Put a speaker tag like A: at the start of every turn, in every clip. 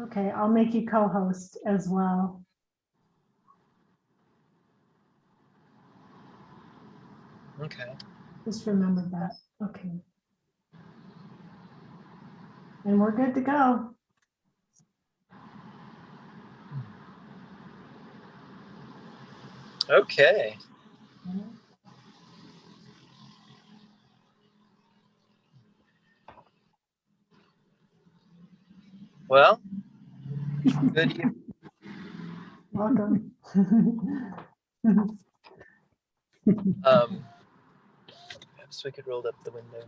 A: Okay, I'll make you co-host as well.
B: Okay.
A: Just remember that. Okay. And we're good to go.
B: Okay. Well, good evening.
A: Welcome.
B: Perhaps we could roll up the window.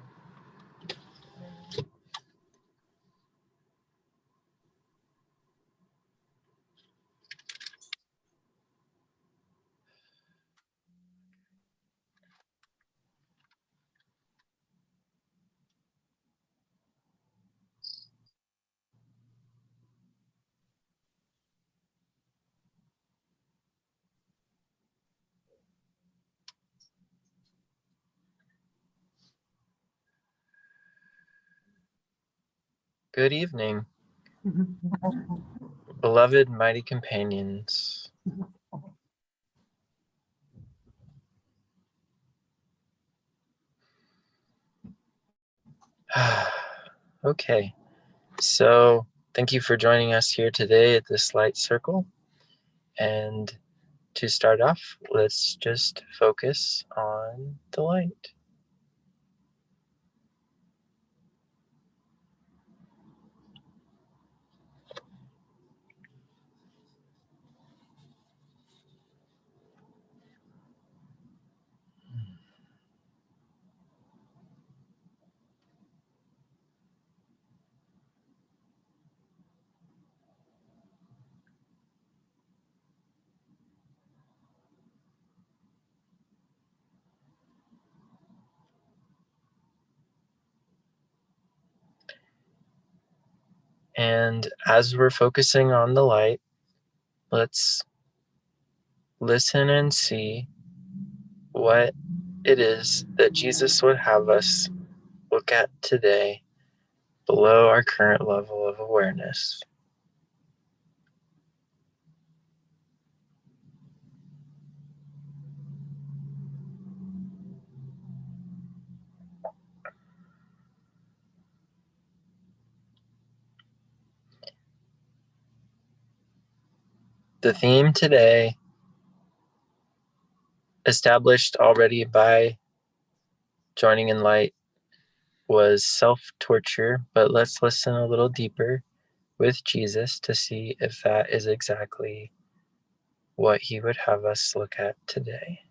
B: Good evening, beloved mighty companions. Okay, so thank you for joining us here today at this light circle. And to start off, let's just focus on the light. And as we're focusing on the light, let's listen and see what it is that Jesus would have us look at today below our current level of awareness. The theme today, established already by joining in light, was self-torture, but let's listen a little deeper with Jesus to see if that is exactly what he would have us look at today.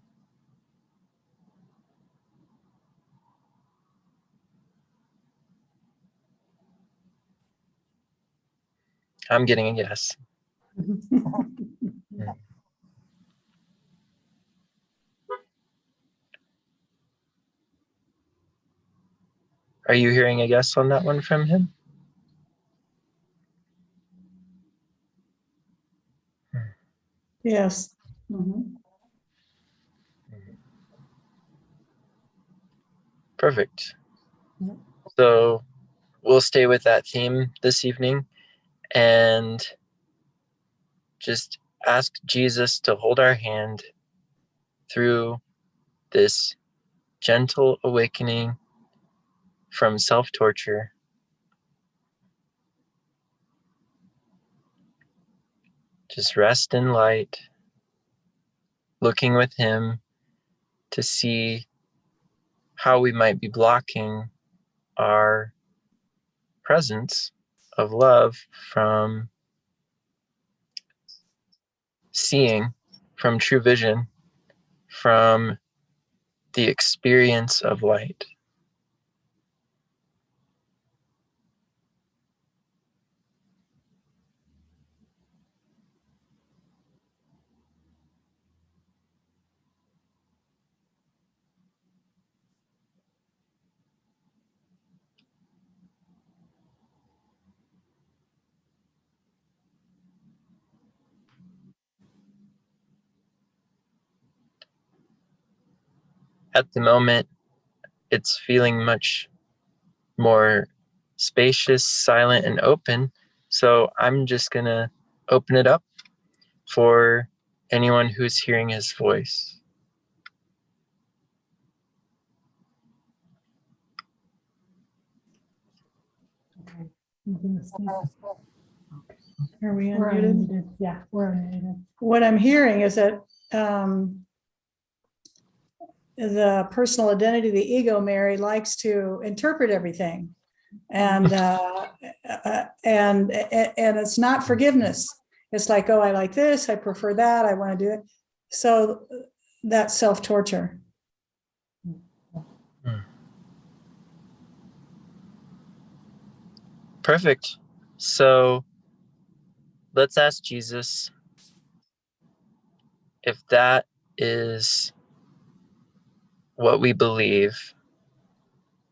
B: I'm getting a yes. Are you hearing a yes on that one from him?
A: Yes.
B: Perfect. So we'll stay with that theme this evening and just ask Jesus to hold our hand through this gentle awakening from self-torture. Just rest in light, looking with him to see how we might be blocking our presence of love from seeing, from true vision, from the experience of light. At the moment, it's feeling much more spacious, silent, and open. So I'm just going to open it up for anyone who's hearing his voice.
A: Okay. You can speak.
C: Are we
A: We're
C: unmuted?
A: unmuted. Yeah, we're unmuted.
C: What I'm hearing is that the personal identity, the ego, Mary, likes to interpret everything, and it's not forgiveness. It's like, oh, I like this, I prefer that, I want to do it. So that's self-torture.
B: Perfect. So let's ask Jesus if that is what we believe,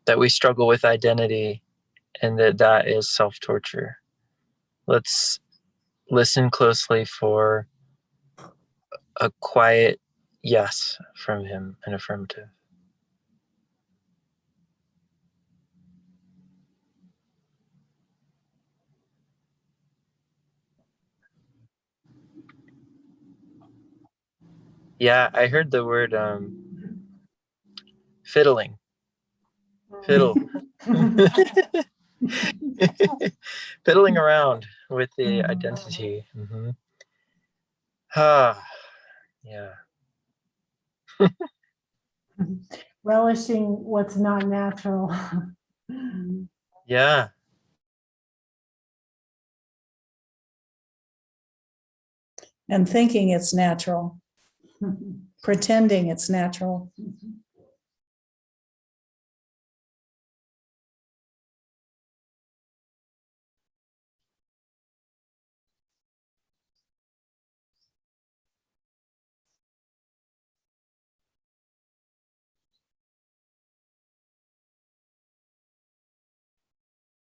B: that we struggle with identity, and that is self-torture. Let's listen closely for a quiet yes from him, an affirmative. Yeah, I heard the word fiddling. Fiddle. Fiddling around with the identity. Mm-hmm. Yeah.
A: Relishing what's not natural.
B: Yeah.
C: And thinking it's natural, pretending it's natural.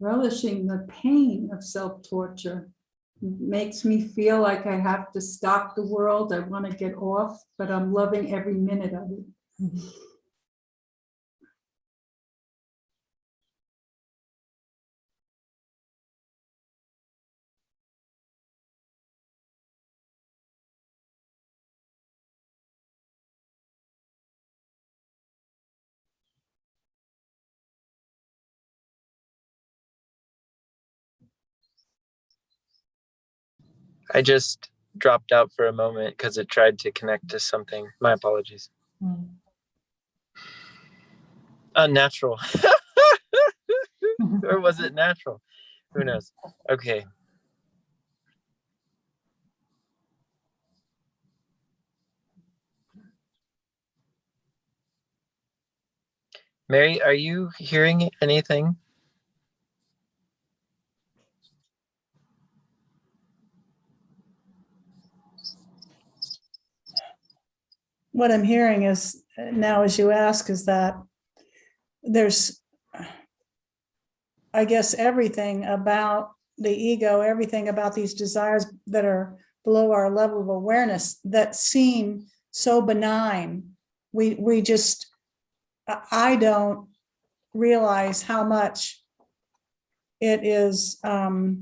D: Relishing the pain of self-torture makes me feel like I have to stop the world. I want to get off, but I'm loving every minute of it.
B: I just dropped out for a moment because it tried to connect to something. My apologies. Unnatural. Or was it natural? Who knows? Okay. Mary, are you hearing anything?
C: What I'm hearing is now, as you ask, is that there's, I guess, everything about the ego, everything about these desires that are below our level of awareness that seem so benign. We just, I don't realize how much it is. I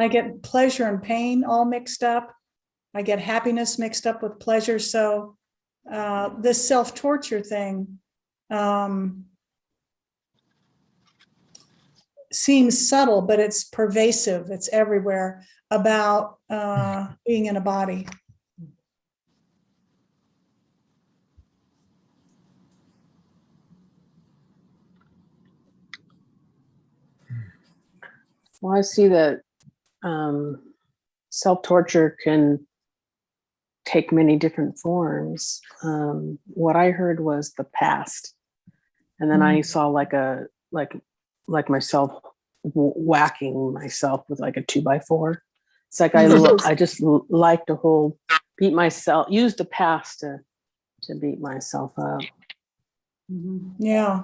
C: get pleasure and pain all mixed up. I get happiness mixed up with pleasure. So this self-torture thing seems subtle, but it's pervasive. It's everywhere about being in a body.
E: Well, I see that self-torture can take many different forms. What I heard was the past, and then I saw like myself whacking myself with like a 2x4. It's like I just like to use the past to beat myself up.
C: Yeah.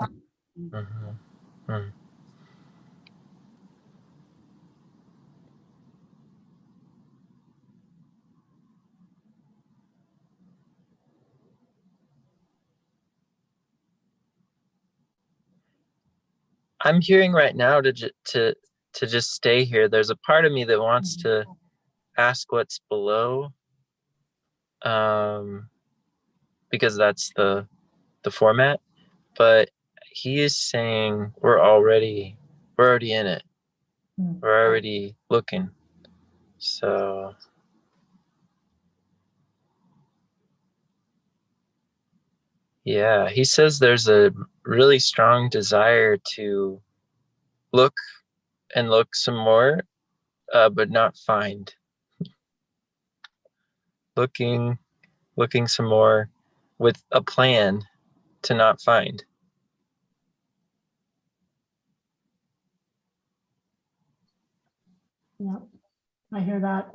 B: Mm-hmm. I'm hearing right now to to just stay here. There's a part of me that wants to ask what's below, because that's the format. But he is saying we're already in it. We're already looking. So yeah, he says there's a really strong desire to look and look some more, but not find. Looking some more with a plan to not find.
A: Yeah, I hear that.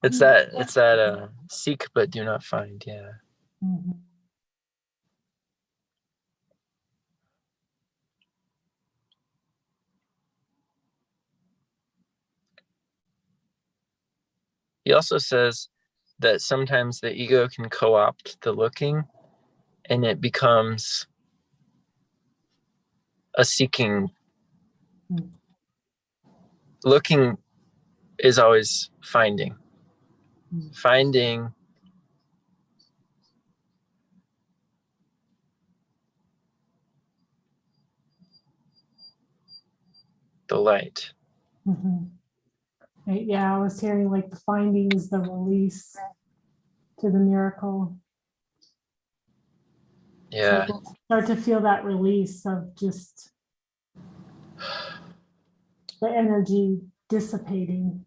B: It's that seek but do not find. Yeah.
A: Mhm.
B: He also says that sometimes the ego can co-opt the looking, and it becomes a seeking. Looking is always finding. Finding the light.
A: Mhm. Yeah, I was hearing like the finding is the release to the miracle.
B: Yeah.
A: So start to feel that release of just the energy dissipating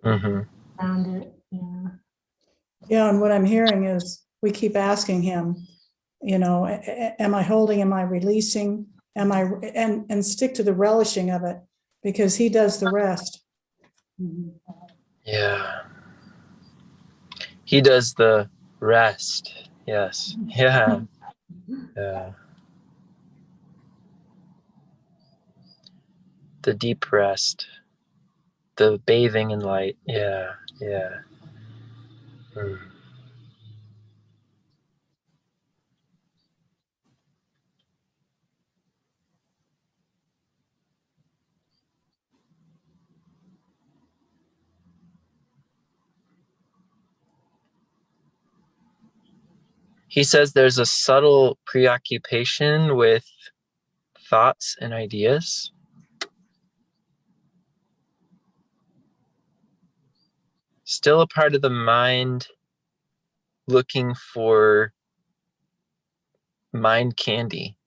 B: Mm-hmm.
A: around it. Yeah.
C: Yeah, and what I'm hearing is we keep asking him, you know, am I holding, am I releasing, am I, and stick to the relishing of it, because he does the rest.
B: Yeah. He does the rest. Yes. Yeah. Yeah. The deep rest. The bathing in light. Yeah. Yeah. Mm. He says there's a subtle preoccupation with thoughts and ideas. Still a part of the mind looking for mind candy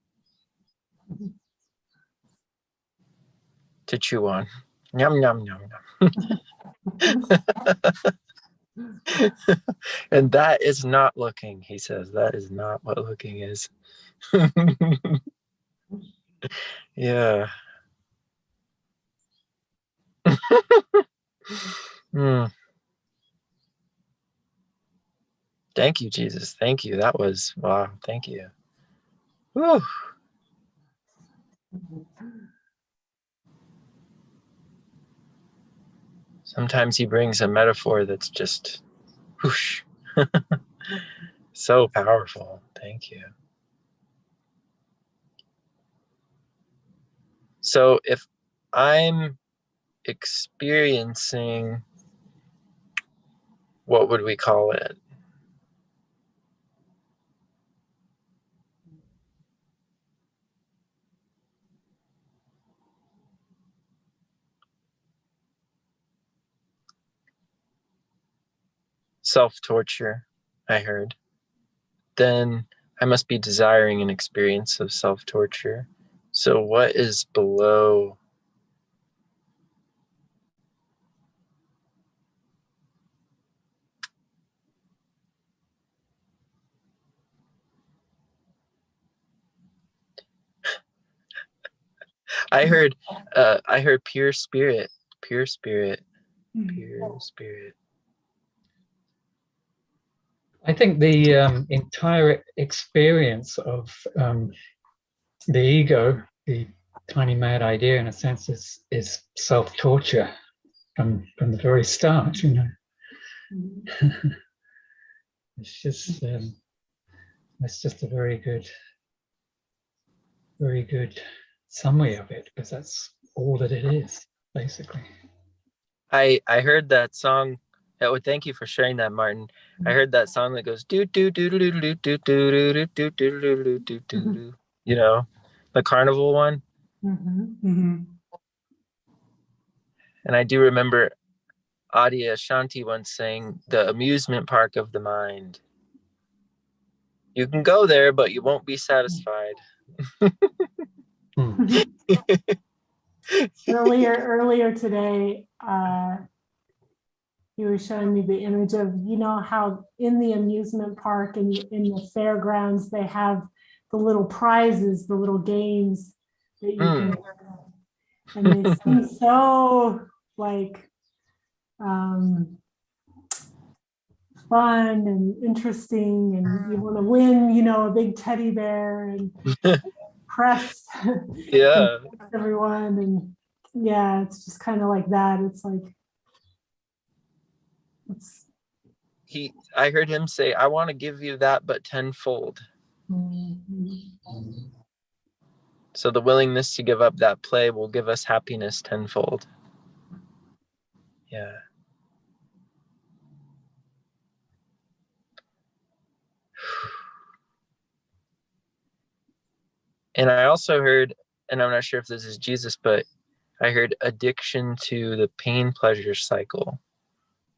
B: to chew on. Yum, yum, yum, yum. And that is not looking, he says. That is not what looking is. Yeah. Mm. Thank you, Jesus. Thank you. That was, wow. Thank you. Whew. Sometimes he brings a metaphor that's just whoosh. So powerful. Thank you. So if I'm experiencing, what would we call it? Self-torture, I heard. Then I must be desiring an experience of self-torture. So what is below? I heard pure spirit, pure spirit, pure spirit.
F: I think the entire experience of the ego, the tiny mad idea, in a sense, is self-torture from the very start. You know, it's just a very good very good summary of it, because that's all that it is, basically.
B: I heard that song. Oh, thank you for sharing that, Martin. I heard that song that goes do do do do do do do do do do do do do do. You know, the carnival one.
C: Mhm.
B: And I do remember Adia Shanti once saying, "The amusement park of the mind. You can go there, but you won't be satisfied."
A: Earlier today, he was showing me the image of, you know, how in the amusement park and in the fairgrounds, they have the little prizes, the little games that you can, and they seem so like fun and interesting, and you want to win, you know, a big teddy bear and press
B: Yeah.
A: everyone. And yeah, it's just kind of like that. It's like, it's
B: I heard him say, "I want to give you that, but tenfold." So the willingness to give up that play will give us happiness tenfold. Yeah. And I also heard, and I'm not sure if this is Jesus, but I heard addiction to the pain pleasure cycle.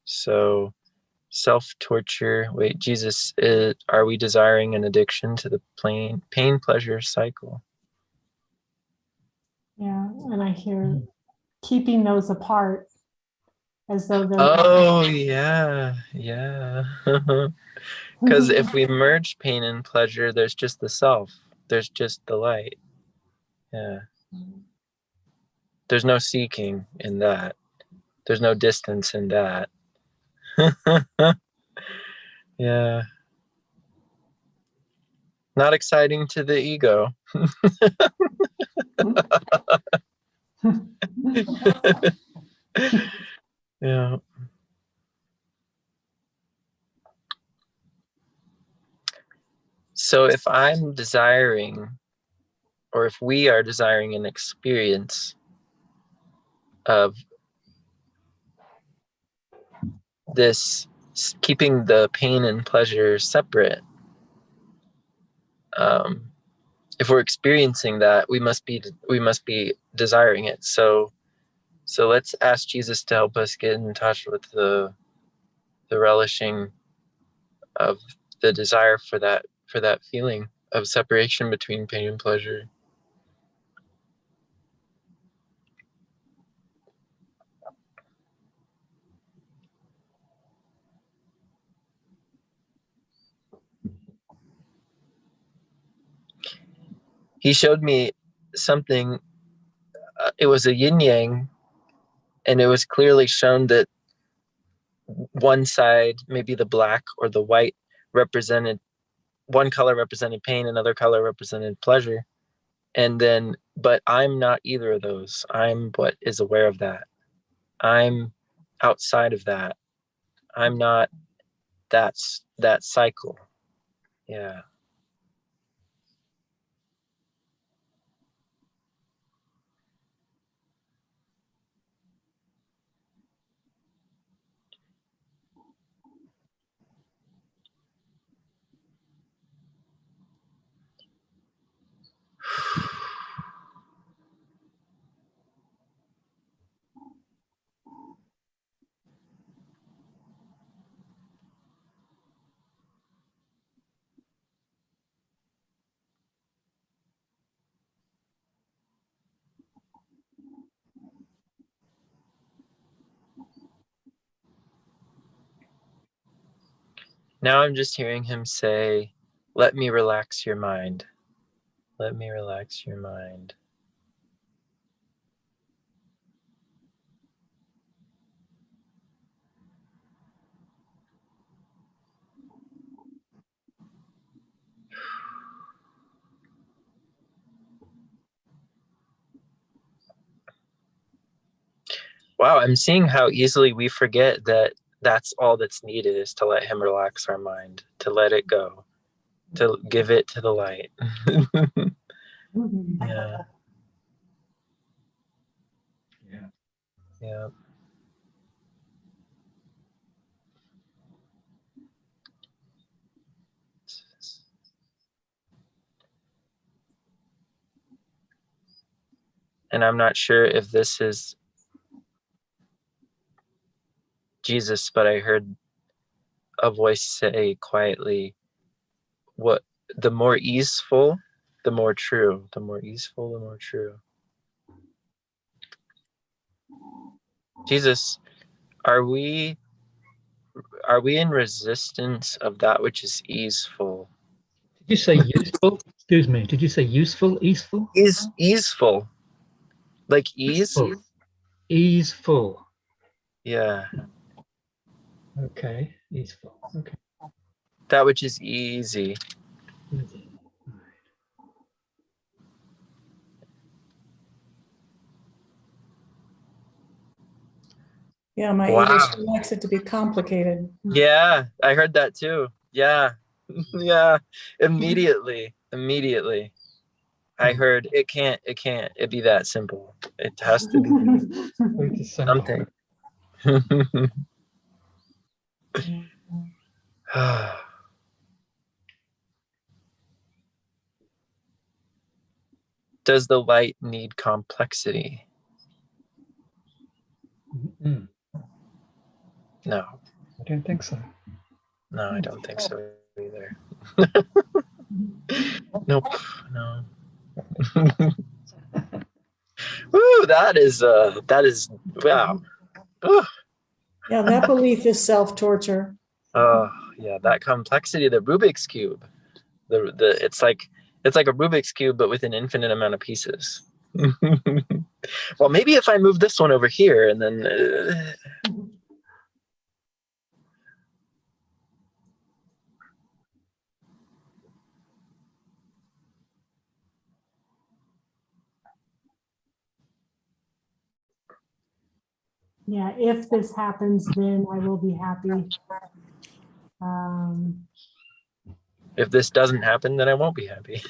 B: So self-torture. Wait, Jesus, are we desiring an addiction to the pain pleasure cycle?
A: yeah, and I hear keeping those apart as though they're
B: Oh, yeah. Yeah. Because if we merge pain and pleasure, there's just the self. There's just the light. Yeah. There's no seeking in that. There's no distance in that. Yeah. Not exciting to the ego. Yeah. So if I'm desiring, or if we are desiring an experience of this, keeping the pain and pleasure separate, if we're experiencing that, we must be desiring it. So let's ask Jesus to help us get in touch with the relishing of the desire for that feeling of separation between pain and pleasure. He showed me something. It was a yin yang, and it was clearly shown that one side, maybe the black or the white, represented one color represented pain, another color represented pleasure. And then, but I'm not either of those. I'm what is aware of that. I'm outside of that. I'm not that cycle. Yeah. Now I'm just hearing him say, "Let me relax your mind. Let me relax your mind." Wow, I'm seeing how easily we forget that that's all that's needed, is to let him relax our mind, to let it go, to give it to the light. Yeah.
F: Yeah.
B: Yeah. And I'm not sure if this is Jesus, but I heard a voice say quietly, what the more easeful, the more true. The more easeful, the more true. Jesus, are we in resistance of that which is easeful?
F: Did you say useful? Excuse me. Did you say useful? Easeful?
B: Easeful. Like ease?
F: Full. Easeful.
B: Yeah.
F: Okay. Easeful. Okay.
B: That which is easy.
F: Easy.
C: Yeah, my
B: Wow.
C: ego still likes it to be complicated.
B: Yeah, I heard that too. Yeah. Yeah. Immediately. I heard it can't be that simple. It has to be
F: Very simple.
B: something. Does the light need complexity?
F: Mm,
B: No.
F: I don't think so.
B: No, I don't think so either. Nope. No. Woo, that is wow. Ooh.
C: Yeah, that belief is self-torture.
B: Oh yeah, that complexity, the Rubik's Cube. The it's like a Rubik's Cube, but with an infinite amount of pieces. Well, maybe if I move this one over here and then
A: Yeah, if this happens, then I will be happy.
B: if this doesn't happen, then I won't be happy.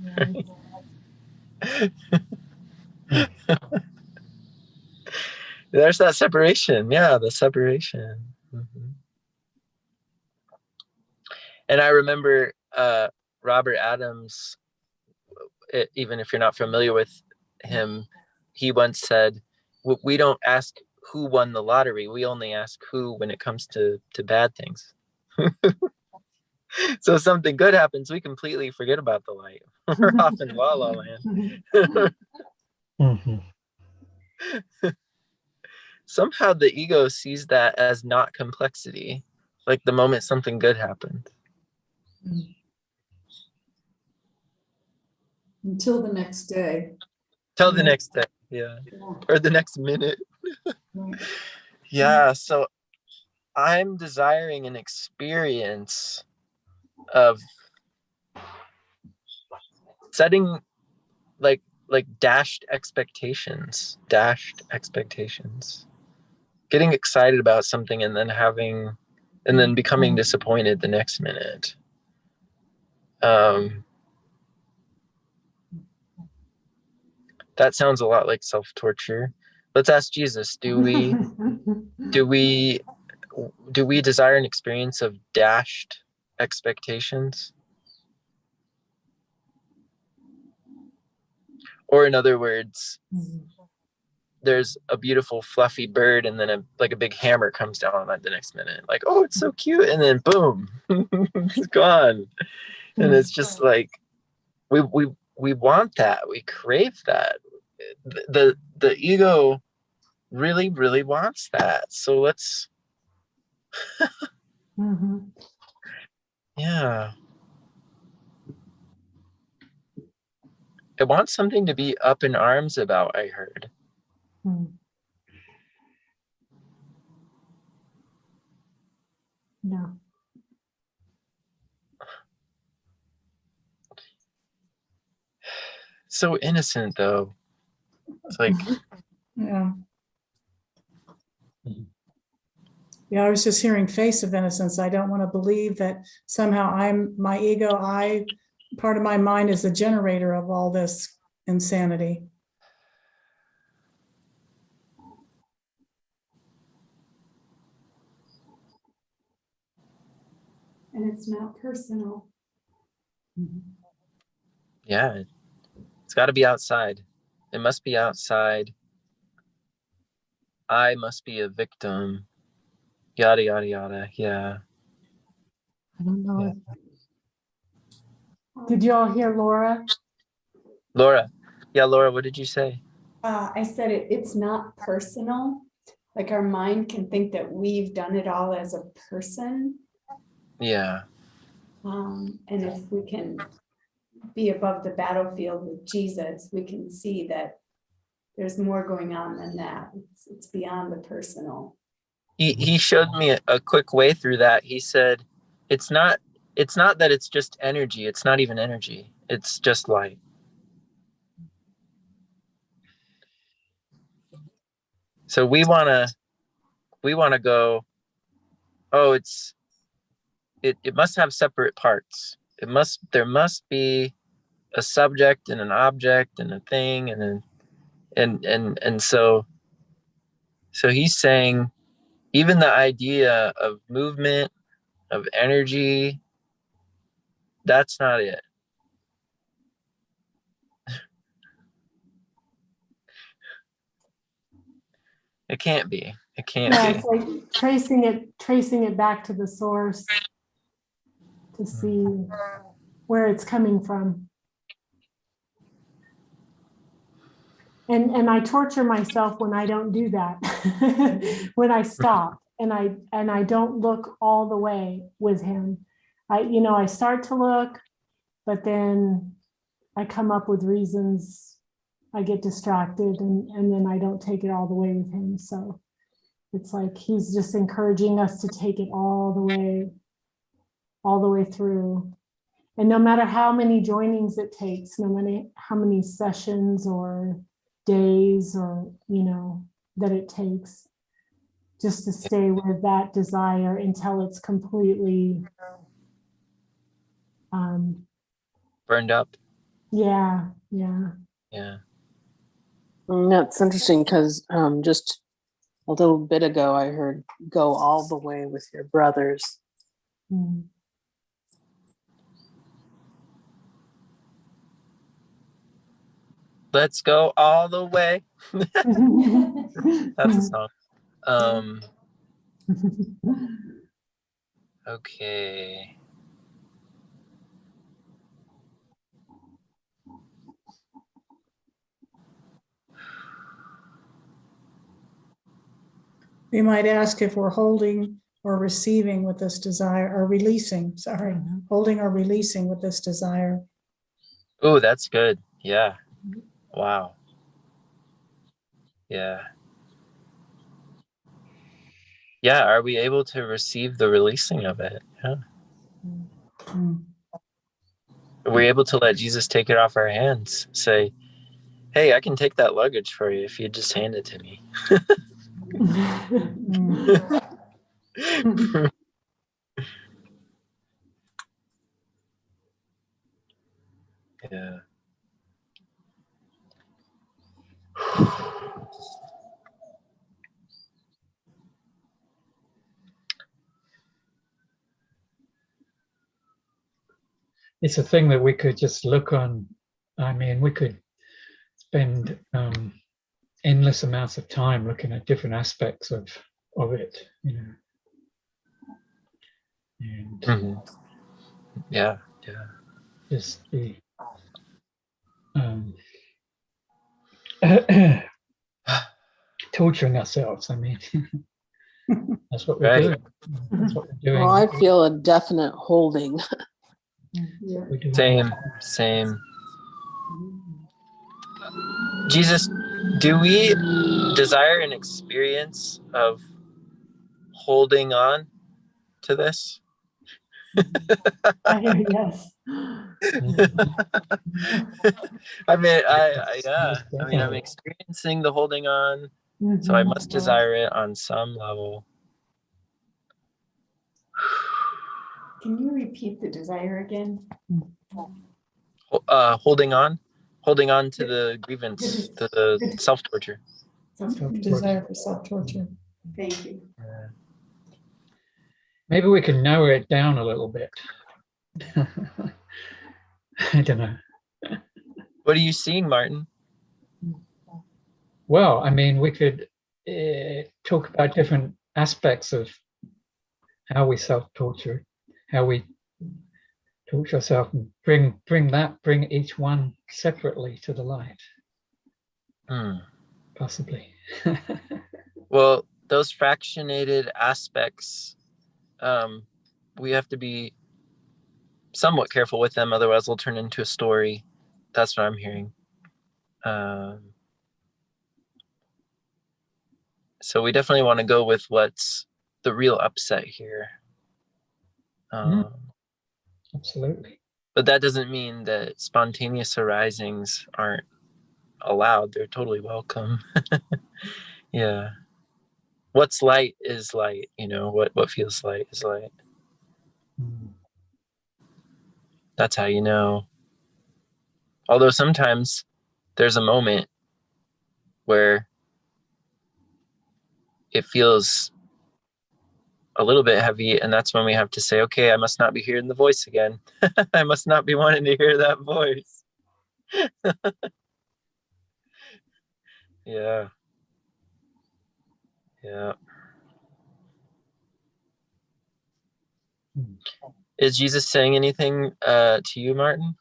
A: Yeah.
B: There's that separation. Yeah, the separation. Mm-hmm. And I remember Robert Adams, even if you're not familiar with him, he once said, we don't ask who won the lottery. We only ask who when it comes to bad things. So if something good happens, we completely forget about the light. We're off in la la land.
F: Mm-hmm.
B: Somehow the ego sees that as not complexity, like the moment something good happened.
D: Until the next day.
B: Till the next day, yeah. Or the next minute.
D: Right.
B: Yeah, so I'm desiring an experience of setting like dashed expectations, getting excited about something and then becoming disappointed the next minute. That sounds a lot like self-torture. Let's ask Jesus, do we desire an experience of dashed expectations? Or in other words, there's a beautiful fluffy bird and then a big hammer comes down on it the next minute. Like, oh, it's so cute. And then boom, it's gone. And it's just like, we want that. We crave that. The ego really, really wants that. So let's, yeah. It wants something to be up in arms about, I heard.
A: No.
B: So innocent, though. It's like,
C: Yeah. Yeah, I was just hearing face of innocence. I don't want to believe that somehow my ego, I part of my mind is the generator of all this insanity.
G: And it's not personal.
B: Yeah, it's got to be outside. It must be outside. I must be a victim. Yada, yada, yada. Yeah.
E: I don't know.
A: Did you all hear Laura?
B: Laura. Yeah, Laura, what did you say?
G: I said it's not personal. Like our mind can think that we've done it all as a person.
B: Yeah.
G: And if we can be above the battlefield with Jesus, we can see that there's more going on than that. It's beyond the personal.
B: He showed me a quick way through that. He said, it's not that it's just energy. It's not even energy. It's just light. So we want to go, oh, it must have separate parts. There must be a subject and an object and a thing and so he's saying even the idea of movement, of energy, that's not it. It can't be. It can't
A: Yeah,
B: be.
A: it's like tracing it back to the source to see where it's coming from. And I torture myself when I don't do that. When I stop and I don't look all the way with him. I start to look, but then I come up with reasons. I get distracted and then I don't take it all the way with him. So it's like he's just encouraging us to take it all the way through. And no matter how many joinings it takes, no matter how many sessions or days or, that it takes, just to stay with that desire until it's completely
B: Burned up.
A: Yeah.
B: Yeah.
E: That's interesting because just a little bit ago, I heard go all the way with your brothers.
A: Mm.
B: Let's go all the way. That's a song. Okay.
C: We might ask if we're holding or receiving with this desire, or releasing, sorry, holding or releasing with this desire.
B: Oh, that's good. Yeah. Wow. Yeah. Yeah. Are we able to receive the releasing of it? Yeah.
C: Mm.
B: Are we able to let Jesus take it off our hands? Say, hey, I can take that luggage for you if you just hand it to me. Yeah.
F: It's a thing that we could just look on. I mean, we could spend endless amounts of time looking at different aspects of it, and
B: Mm-hmm. Yeah.
F: just the torturing ourselves. I mean, that's what we're
B: Right.
F: doing. That's what we're doing.
E: Well, I feel a definite holding.
G: Yeah.
F: We're doing.
B: Same. Jesus, do we desire an experience of holding on to this?
A: I hear yes.
B: I mean, I'm experiencing the holding on, so I must desire it on some level.
G: Can you repeat the desire again?
B: Holding on to the grievance, to the self-torture.
C: Desire for self-torture.
G: Thank you.
F: Maybe we can narrow it down a little bit. I don't know.
B: What are you seeing, Martin?
F: Well, I mean, we could talk about different aspects of how we self-torture, how we torture ourselves, and bring each one separately to the light, possibly.
B: Well, those fractionated aspects, we have to be somewhat careful with them, otherwise they'll turn into a story. That's what I'm hearing. So we definitely want to go with what's the real upset here.
F: Absolutely.
B: But that doesn't mean that spontaneous arisings aren't allowed. They're totally welcome. Yeah. What's light is light, what feels light is light. That's how you know. Although sometimes there's a moment where it feels a little bit heavy, and that's when we have to say, okay, I must not be hearing the voice again. I must not be wanting to hear that voice. Yeah. Is Jesus saying anything to you, Martin?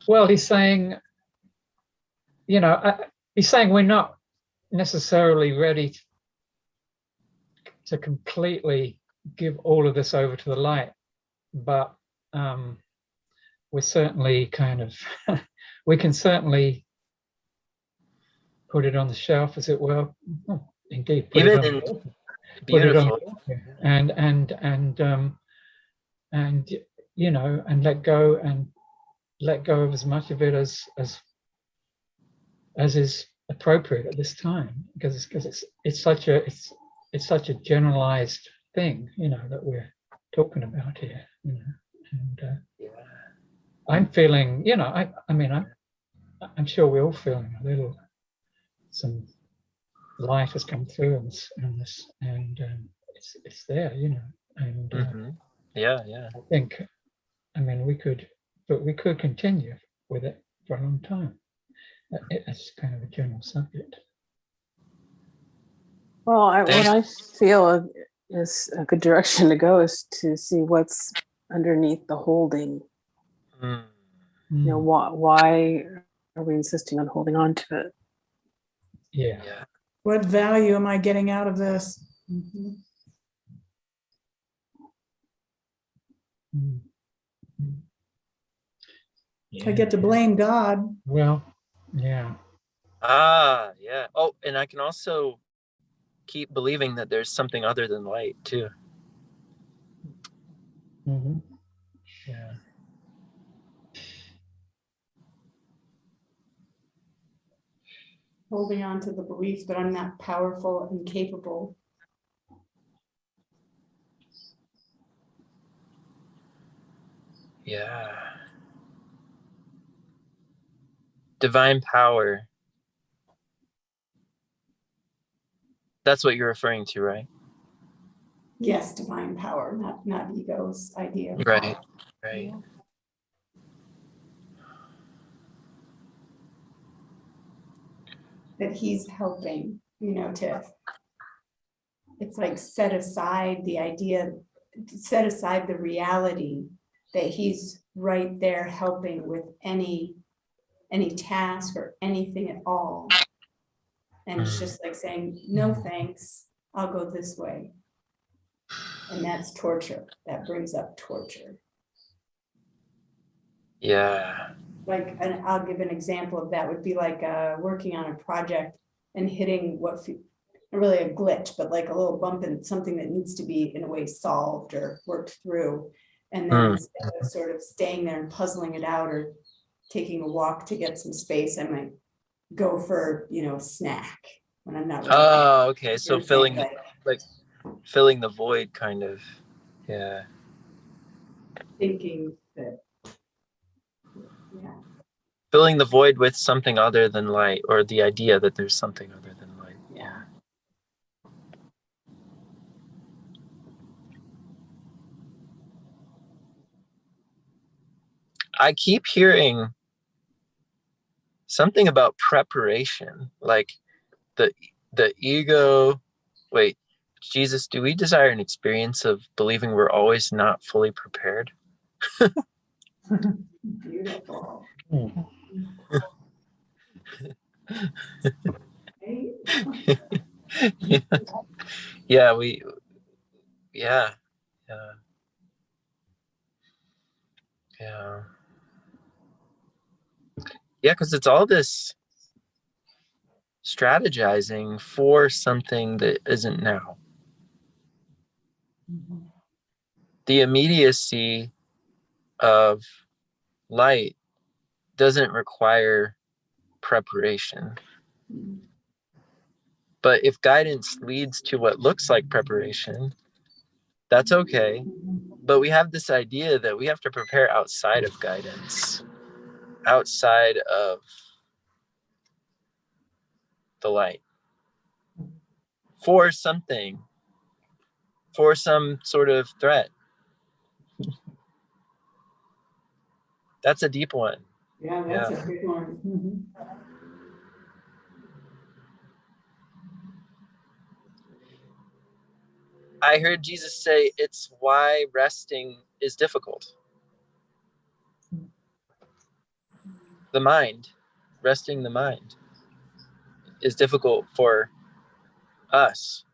F: Well, he's saying, he's saying we're not necessarily ready to completely give all of this over to the light, but we're certainly kind of, we can certainly put it on the shelf, as it were. Oh, indeed, put
B: Even
F: it
B: in
F: on,
B: beautiful.
F: and and let go of as much of it as is appropriate at this time, because it's such a generalized thing, that we're talking about here, and I'm feeling, I'm sure we're all feeling a little, some light has come through and it's there, and
B: Yeah.
F: I think, we could continue with it for a long time. It's kind of a general subject.
E: Well, what I feel is a good direction to go is to see what's underneath the holding. Why are we insisting on holding on to it?
F: Yeah.
C: What value am I getting out of this? I get to blame God.
F: Well, yeah.
B: Yeah. Oh, and I can also keep believing that there's something other than light too.
F: Yeah.
G: Holding on to the belief that I'm not powerful and capable.
B: Yeah. Divine power. That's what you're referring to, right?
G: Yes, divine power, not ego's idea.
B: Right.
G: Yeah. That he's helping, it's like set aside the idea, set aside the reality that he's right there helping with any task or anything at all. And it's just like saying, no, thanks, I'll go this way. And that's torture. That brings up torture.
B: Yeah.
G: Like, and I'll give an example of that would be like working on a project and hitting really a glitch, but like a little bump in something that needs to be in a way solved or worked through. And then instead of sort of staying there and puzzling it out or taking a walk to get some space, I might go for, a snack when I'm not really.
B: Oh, okay. So filling the void kind of. Yeah.
G: thinking that, yeah.
B: Filling the void with something other than light, or the idea that there's something other than light.
G: Yeah.
B: I keep hearing something about preparation, like the ego. Wait, Jesus, do we desire an experience of believing we're always not fully prepared?
D: Beautiful.
F: Hmm.
D: Hey,
B: Yeah, yeah, yeah, yeah, yeah, yeah, because it's all this strategizing for something that isn't now. The immediacy of light doesn't require preparation. But if guidance leads to what looks like preparation, that's okay. But we have this idea that we have to prepare outside of guidance, outside of the light, for something, for some sort of threat. That's a deep one.
G: Yeah, that's a big one.
B: I heard Jesus say it's why resting is difficult. The mind, resting the mind, is difficult for us.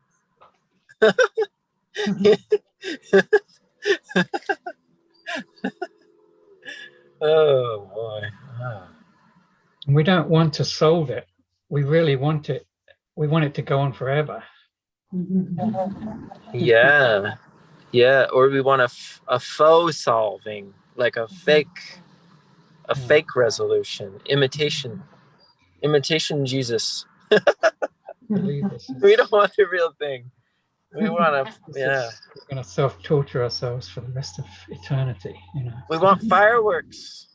B: Oh boy. Oh.
F: And we don't want to solve it. We really want it. We want it to go on forever.
B: Yeah. Yeah. Or we want a faux solving, like a fake resolution, imitation Jesus.
F: Believe this is,
B: We don't want the real thing. We want to,
F: this
B: yeah.
F: is, we're going to self-torture ourselves for the rest of eternity, you know.
B: We want fireworks.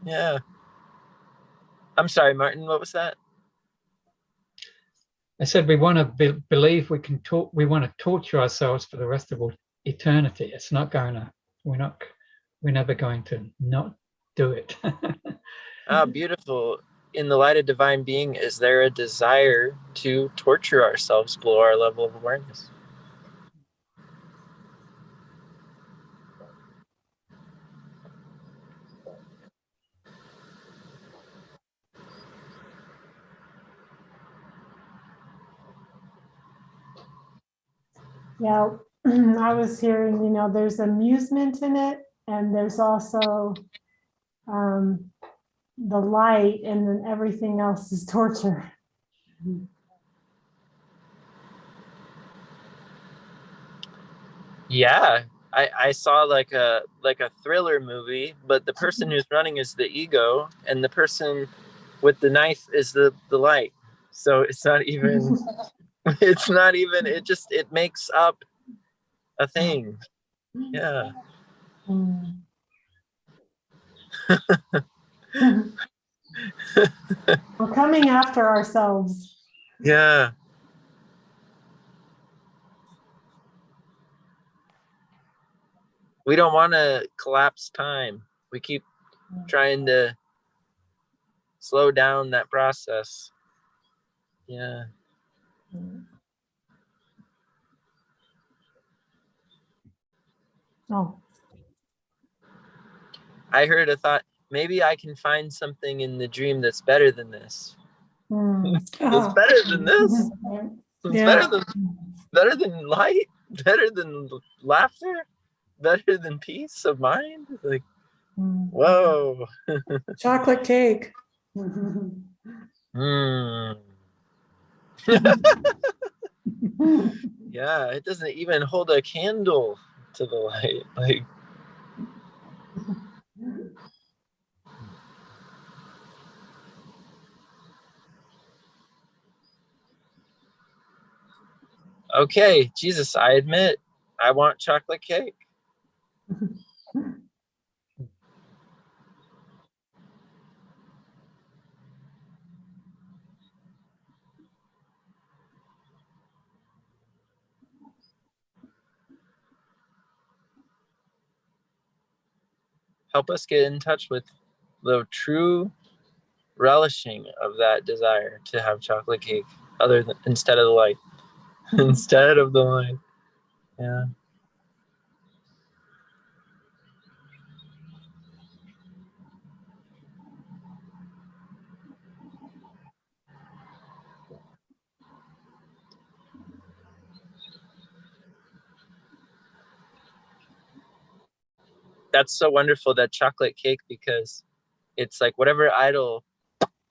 B: Yeah. I'm sorry, Martin, what was that?
F: I said we want to believe we can talk. We want to torture ourselves for the rest of eternity. It's not going to. We're never going to not do it.
B: Ah, beautiful. In the light of divine being, is there a desire to torture ourselves below our level of awareness?
A: Yeah, I was hearing, there's amusement in it, and there's also the light, and then everything else is torture.
B: Yeah. I saw like a thriller movie, but the person who's running is the ego, and the person with the knife is the light. So it's not even it makes up a thing. Yeah.
A: We're coming after ourselves.
B: Yeah. We don't want to collapse time. We keep trying to slow down that process. Yeah.
A: Oh.
B: I heard a thought, maybe I can find something in the dream that's better than this. It's better than this. It's
C: Yeah.
B: better than light, better than laughter, better than peace of mind. Like, whoa.
C: Chocolate cake.
B: Mm. Yeah, it doesn't even hold a candle to the light. Like, okay, Jesus, I admit I want chocolate cake. Help us get in touch with the true relishing of that desire to have chocolate cake, other than instead of the light. Instead of the light. Yeah. That's so wonderful, that chocolate cake, because it's like whatever idol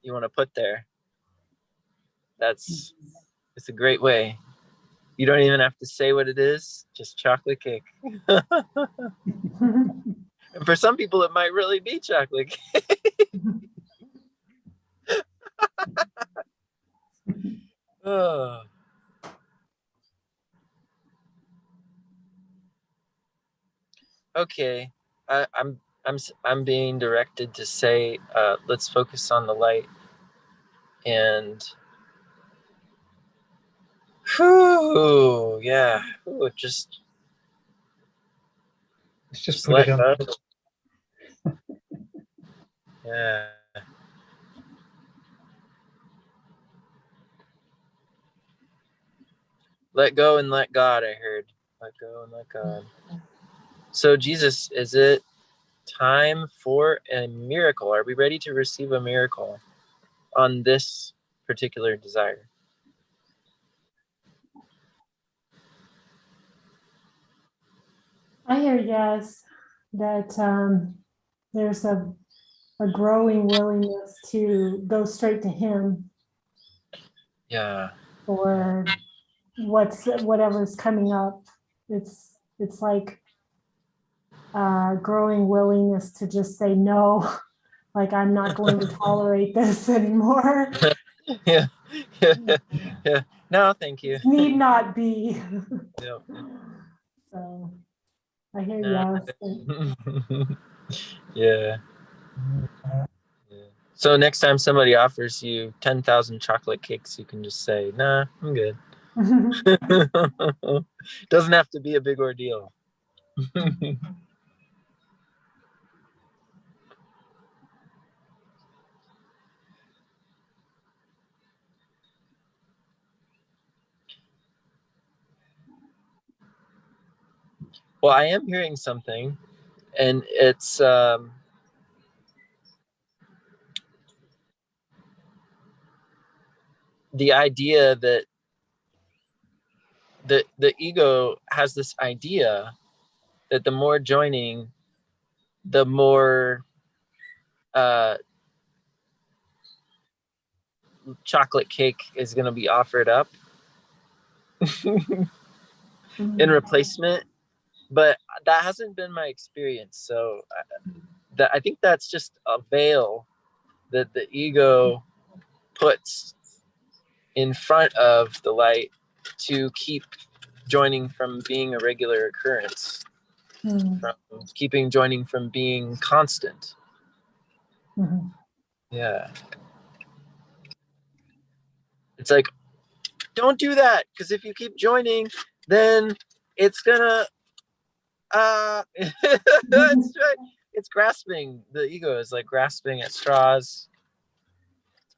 B: you want to put there. It's a great way. You don't even have to say what it is, just chocolate cake. And for some people, it might really be chocolate cake. Oh. Okay, I'm being directed to say, let's focus on the light, and whew, yeah, ooh,
F: Let's
B: just
F: put it
B: let
F: on.
B: go. Yeah. Let go and let God, I heard. Let go and let God. So Jesus, is it time for a miracle? Are we ready to receive a miracle on this particular desire?
A: I hear yes, that there's a growing willingness to go straight to him
B: Yeah.
A: for whatever's coming up. It's like growing willingness to just say no, like I'm not going to tolerate this anymore.
B: Yeah. Yeah. No, thank you.
A: Need not be.
B: Yep.
A: So I hear
B: No.
A: yes.
B: Yeah. So next time somebody offers you 10,000 chocolate cakes, you can just say, nah, I'm good. Doesn't have to be a big ordeal. Well, I am hearing something, and it's the idea that the ego has this idea that the more joining, the more chocolate cake is going to be offered up in replacement. But that hasn't been my experience. So I think that's just a veil that the ego puts in front of the light to keep joining from being a regular occurrence, from keeping joining from being constant. Yeah. It's like, don't do that, because if you keep joining, then it's gonna it's grasping. The ego is like grasping at straws.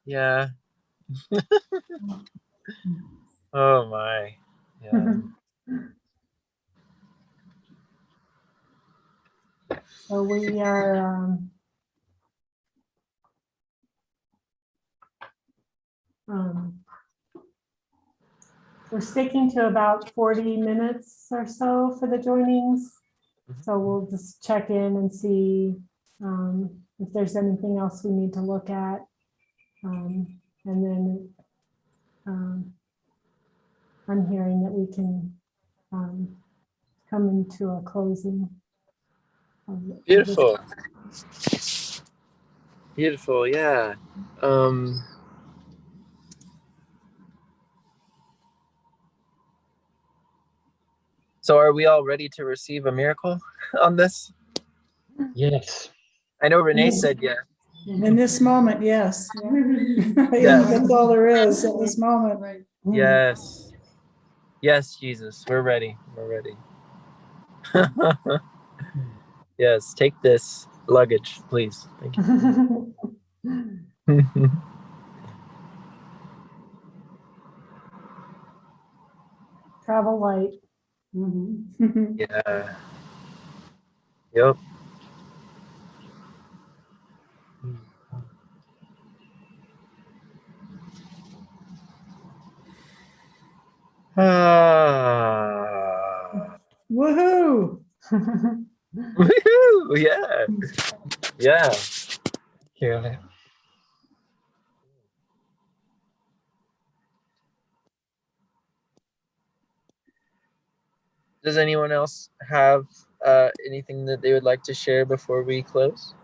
B: Yeah. Oh my. Yeah.
A: So we are we're sticking to about 40 minutes or so for the joinings. So we'll just check in and see if there's anything else we need to look at. And then I'm hearing that we can come into a closing.
B: Beautiful. Beautiful, yeah. So are we all ready to receive a miracle on this?
F: Yes.
B: I know Renee
C: Yes.
B: said yes.
C: In this moment, yes. Yeah,
B: Yes.
C: that's all there is in this moment.
D: Right.
B: Yes. Yes, Jesus, we're ready. We're ready. Yes, take this luggage, please. Thank you.
A: Travel light.
D: Mhm.
B: Yeah. Yep. Ah.
C: Woohoo!
B: Woohoo! Yeah. Yeah.
F: Hear
B: Does anyone else have anything that they would like to share before we close?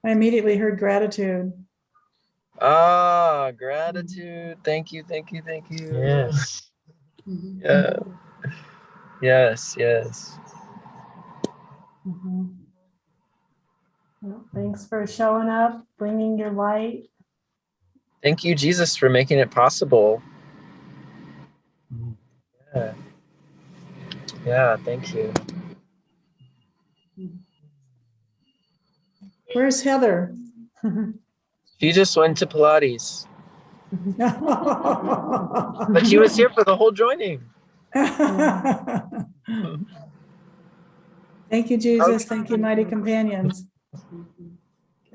C: I immediately heard gratitude.
B: Ah, gratitude. Thank you, thank you, thank you.
F: Yes.
D: Mhm.
B: Yeah. Yes, yes.
A: Mhm. Well, thanks for showing up, bringing your light.
B: Thank you, Jesus, for making it possible.
F: Mm.
B: Yeah. Yeah, thank you.
C: Where's Heather?
B: She just went to Pilates, but she was here for the whole joining.
C: Thank you, Jesus. Thank you, mighty companions.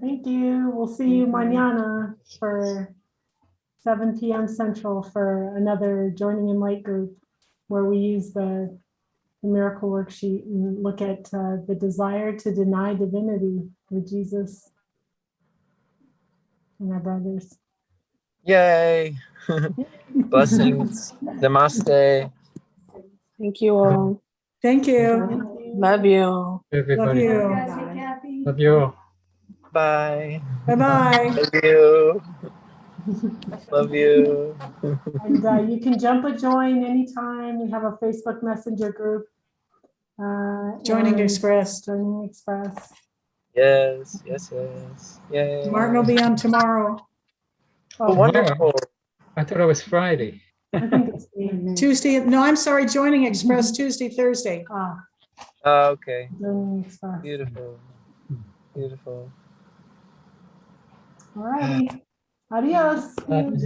A: Thank you. We'll see you mañana for 7 p.m. Central for another Joining in Light group where we use the miracle worksheet and look at the desire to deny divinity with Jesus and our brothers.
B: Yay. Blessings. Namaste.
E: Thank you all.
C: Thank you.
E: Love you.
C: Love
F: Everybody.
C: you.
F: Love you all.
B: Bye.
C: Bye-bye.
B: Love you. Love you.
A: And you can jump a join anytime. We have a Facebook Messenger group.
C: Joining
A: and
C: Express.
A: Joining Express.
B: Yes, yes, yes. Yay.
C: Martin will be on tomorrow.
B: Oh,
A: Oh,
B: wonderful.
F: I thought it was Friday.
A: I think it's me.
C: Tuesday, no, I'm sorry, Joining Express Tuesday, Thursday.
B: Okay.
A: Joining Express.
B: Beautiful. Beautiful.
A: All righty. Adios.
F: Adios.